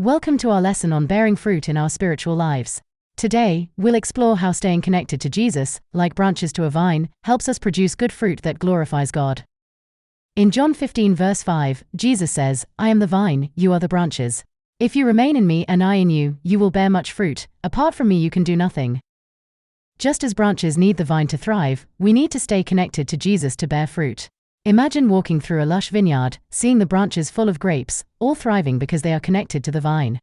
Welcome to our lesson on bearing fruit in our spiritual lives. Today, we'll explore how staying connected to Jesus, like branches to a vine, helps us produce good fruit that glorifies God. In John 15 verse 5, Jesus says, "I am the vine, you are the branches. If you remain in me and I in you, you will bear much fruit. Apart from me you can do nothing." Just as branches need the vine to thrive, we need to stay connected to Jesus to bear fruit. Imagine walking through a lush vineyard, seeing the branches full of grapes, all thriving because they are connected to the vine.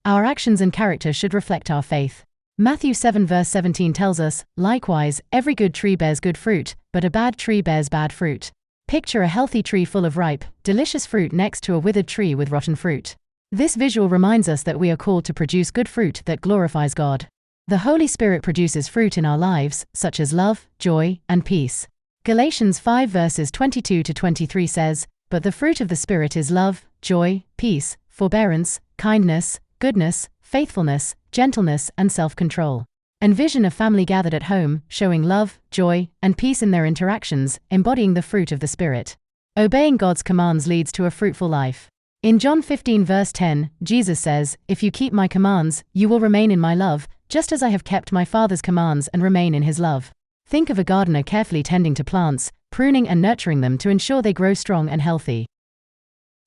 Our actions and character should reflect our faith. Matthew 7 verse 17 tells us, "Likewise, every good tree bears good fruit, but a bad tree bears bad fruit." Picture a healthy tree full of ripe, delicious fruit next to a withered tree with rotten fruit. This visual reminds us that we are called to produce good fruit that glorifies God. The Holy Spirit produces fruit in our lives, such as love, joy, and peace. Galatians 5 verses 22 to 23 says, "But the fruit of the Spirit is love, joy, peace, forbearance, kindness, goodness, faithfulness, gentleness, and self-control." Envision a family gathered at home, showing love, joy, and peace in their interactions, embodying the fruit of the Spirit. Obeying God's commands leads to a fruitful life. In John 15 verse 10, Jesus says, "If you keep my commands, you will remain in my love, just as I have kept my Father's commands and remain in his love." Think of a gardener carefully tending to plants, pruning and nurturing them to ensure they grow strong and healthy.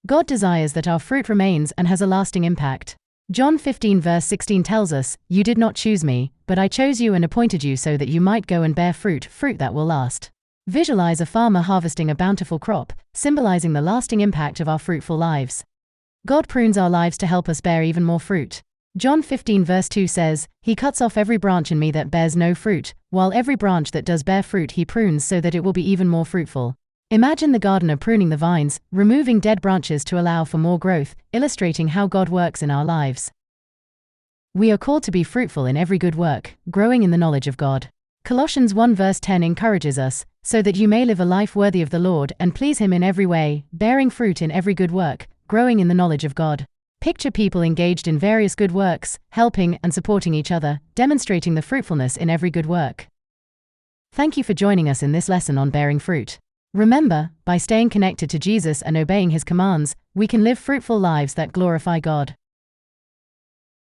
God desires that our fruit remains and has a lasting impact. John 15 verse 16 tells us, "You did not choose me, but I chose you and appointed you so that you might go and bear fruit that will last." Visualize a farmer harvesting a bountiful crop, symbolizing the lasting impact of our fruitful lives. God prunes our lives to help us bear even more fruit. John 15 verse 2 says, "He cuts off every branch in me that bears no fruit, while every branch that does bear fruit he prunes so that it will be even more fruitful." Imagine the gardener pruning the vines, removing dead branches to allow for more growth, illustrating how God works in our lives. We are called to be fruitful in every good work, growing in the knowledge of God. Colossians 1 verse 10 encourages us, "So that you may live a life worthy of the Lord and please him in every way, bearing fruit in every good work, growing in the knowledge of God." Picture people engaged in various good works, helping and supporting each other, demonstrating the fruitfulness in every good work. Thank you for joining us in this lesson on bearing fruit. Remember, by staying connected to Jesus and obeying his commands, we can live fruitful lives that glorify God.